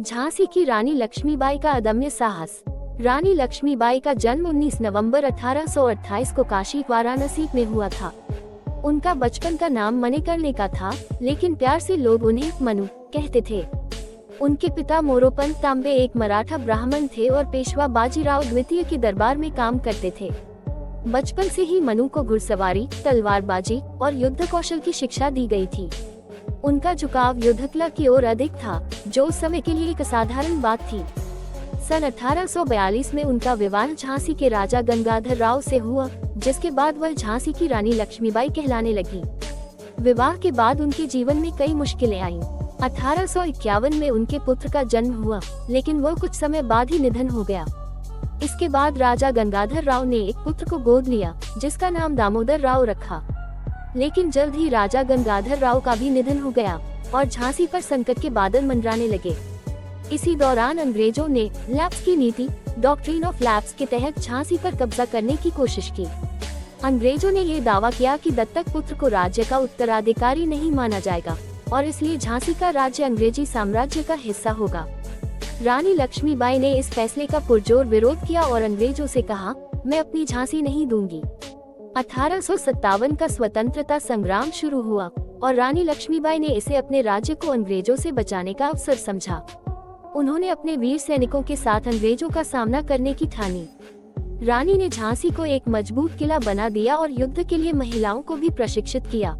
झांसी की रानी लक्ष्मीबाई का अदम्य साहस। रानी लक्ष्मीबाई का जन्म 19 नवंबर 1828 को काशी वाराणसी में हुआ था। उनका बचपन का नाम मणिकर्णिका का था, लेकिन प्यार से लोग उन्हें मनु कहते थे। उनके पिता मोरोपंत तांबे एक मराठा ब्राह्मण थे और पेशवा बाजीराव द्वितीय के दरबार में काम करते थे। बचपन से ही मनु को घुड़सवारी, तलवारबाजी और युद्ध कौशल की शिक्षा दी गई थी। उनका झुकाव युद्धकला की ओर अधिक था, जो उस समय के लिए एक असाधारण बात थी। सन 1842 में उनका विवाह झांसी के राजा गंगाधर राव से हुआ, जिसके बाद वह झांसी की रानी लक्ष्मीबाई कहलाने लगी। विवाह के बाद उनके जीवन में कई मुश्किलें आईं। 1851 में उनके पुत्र का जन्म हुआ, लेकिन वह कुछ समय बाद ही निधन हो गया। इसके बाद राजा गंगाधर राव ने एक पुत्र को गोद लिया, जिसका नाम दामोदर राव रखा। लेकिन जल्द ही राजा गंगाधर राव का भी निधन हो गया और झांसी पर संकट के बादल मंडराने लगे। इसी दौरान अंग्रेजों ने लैप्स की नीति, डॉक्ट्रिन ऑफ लैप्स के तहत झांसी पर कब्जा करने की कोशिश की। अंग्रेजों ने ये दावा किया कि दत्तक पुत्र को राज्य का उत्तराधिकारी नहीं माना जाएगा और इसलिए झांसी का राज्य अंग्रेजी साम्राज्य का हिस्सा होगा। रानी लक्ष्मीबाई ने इस फैसले का पुरजोर विरोध किया और अंग्रेजों से कहा, मैं अपनी झांसी नहीं दूंगी। 1857 का स्वतंत्रता संग्राम शुरू हुआ और रानी लक्ष्मीबाई ने इसे अपने राज्य को अंग्रेजों से बचाने का अवसर समझा। उन्होंने अपने वीर सैनिकों के साथ अंग्रेजों का सामना करने की ठानी। रानी ने झांसी को एक मजबूत किला बना दिया और युद्ध के लिए महिलाओं को भी प्रशिक्षित किया।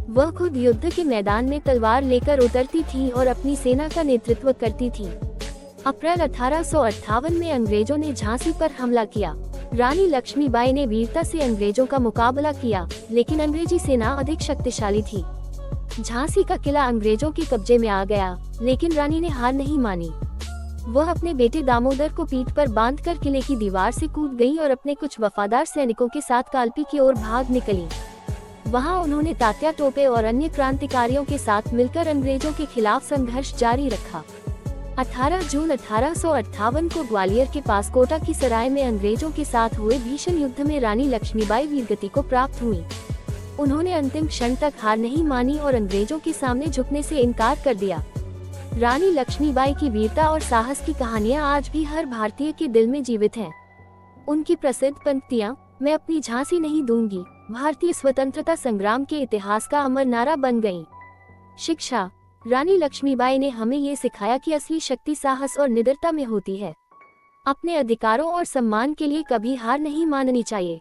वह खुद युद्ध के मैदान में तलवार लेकर उतरती थी और अपनी सेना का नेतृत्व करती थी। अप्रैल 1858 में अंग्रेजों ने झांसी पर हमला किया। रानी लक्ष्मीबाई ने वीरता से अंग्रेजों का मुकाबला किया, लेकिन अंग्रेजी सेना अधिक शक्तिशाली थी। झांसी का किला अंग्रेजों के कब्जे में आ गया, लेकिन रानी ने हार नहीं मानी। वह अपने बेटे दामोदर को पीठ पर बांधकर किले की दीवार से कूद गई और अपने कुछ वफादार सैनिकों के साथ कालपी की ओर भाग निकली। वहां उन्होंने तात्या टोपे और अन्य क्रांतिकारियों के साथ मिलकर अंग्रेजों के खिलाफ संघर्ष जारी रखा। 18 जून 1858 को ग्वालियर के पास कोटा की सराय में अंग्रेजों के साथ हुए भीषण युद्ध में रानी लक्ष्मीबाई वीरगति को प्राप्त हुई। उन्होंने अंतिम क्षण तक हार नहीं मानी और अंग्रेजों के सामने झुकने से इनकार कर दिया। रानी लक्ष्मीबाई की वीरता और साहस की कहानियां आज भी हर भारतीय के दिल में जीवित हैं। उनकी प्रसिद्ध पंक्तियां, मैं अपनी झांसी नहीं दूंगी, भारतीय स्वतंत्रता संग्राम के इतिहास का अमर नारा बन गयी। शिक्षा। रानी लक्ष्मीबाई ने हमें ये सिखाया कि असली शक्ति साहस और निडरता में होती है। अपने अधिकारों और सम्मान के लिए कभी हार नहीं माननी चाहिए।